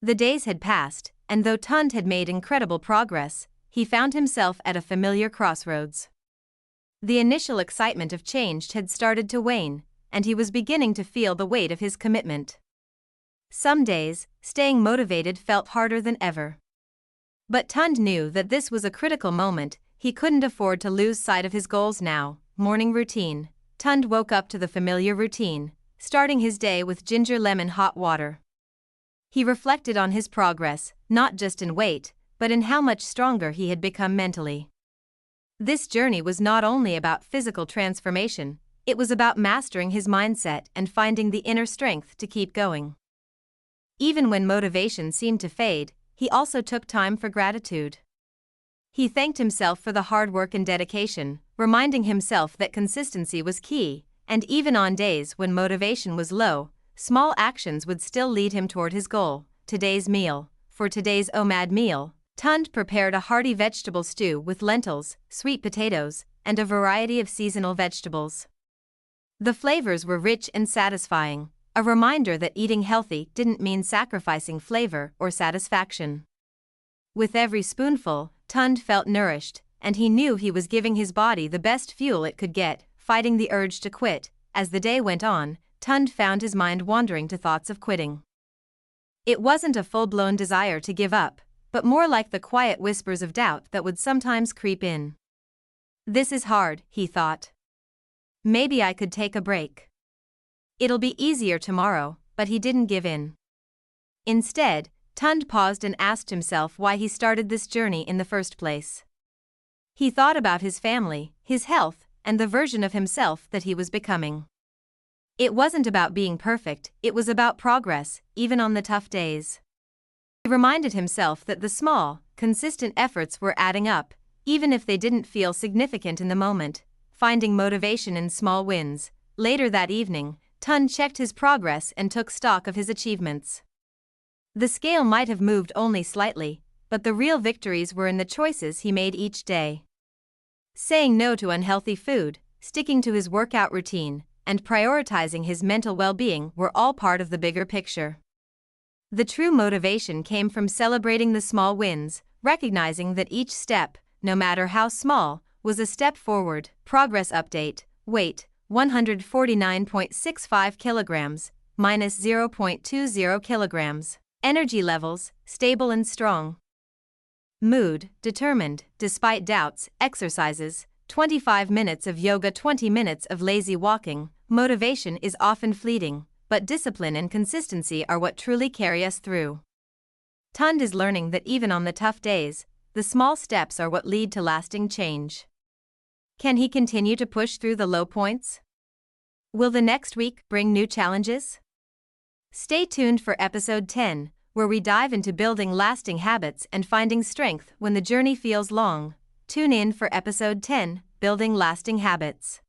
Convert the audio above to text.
The days had passed, and though Tund had made incredible progress, he found himself at a familiar crossroads. The initial excitement of change had started to wane, and he was beginning to feel the weight of his commitment. Some days, staying motivated felt harder than ever. But Tund knew that this was a critical moment. He couldn't afford to lose sight of his goals now. Morning routine. Tund woke up to the familiar routine, starting his day with ginger lemon hot water. He reflected on his progress, not just in weight, but in how much stronger he had become mentally. This journey was not only about physical transformation, it was about mastering his mindset and finding the inner strength to keep going. Even when motivation seemed to fade, he also took time for gratitude. He thanked himself for the hard work and dedication, reminding himself that consistency was key, and even on days when motivation was low, small actions would still lead him toward his goal. Today's meal. For today's OMAD meal, Tund prepared a hearty vegetable stew with lentils, sweet potatoes, and a variety of seasonal vegetables. The flavors were rich and satisfying, a reminder that eating healthy didn't mean sacrificing flavor or satisfaction. With every spoonful, Tund felt nourished, and he knew he was giving his body the best fuel it could get, fighting the urge to quit. As the day went on, Tund found his mind wandering to thoughts of quitting. It wasn't a full-blown desire to give up, but more like the quiet whispers of doubt that would sometimes creep in. This is hard, he thought. Maybe I could take a break. It'll be easier tomorrow, but he didn't give in. Instead, Tund paused and asked himself why he started this journey in the first place. He thought about his family, his health, and the version of himself that he was becoming. It wasn't about being perfect, it was about progress, even on the tough days. He reminded himself that the small, consistent efforts were adding up, even if they didn't feel significant in the moment, finding motivation in small wins. Later that evening, Tund checked his progress and took stock of his achievements. The scale might have moved only slightly, but the real victories were in the choices he made each day. Saying no to unhealthy food, sticking to his workout routine, and prioritizing his mental well-being were all part of the bigger picture. The true motivation came from celebrating the small wins, recognizing that each step, no matter how small, was a step forward. Progress update. Weight, 149.65 kilograms, minus 0.20 kilograms. Energy levels, stable and strong. Mood, determined, despite doubts. Exercises, 25 minutes of yoga, 20 minutes of lazy walking. Motivation is often fleeting, but discipline and consistency are what truly carry us through. Tund is learning that even on the tough days, the small steps are what lead to lasting change. Can he continue to push through the low points? Will the next week bring new challenges? Stay tuned for episode 10, where we dive into building lasting habits and finding strength when the journey feels long. Tune in for episode 10, Building Lasting Habits.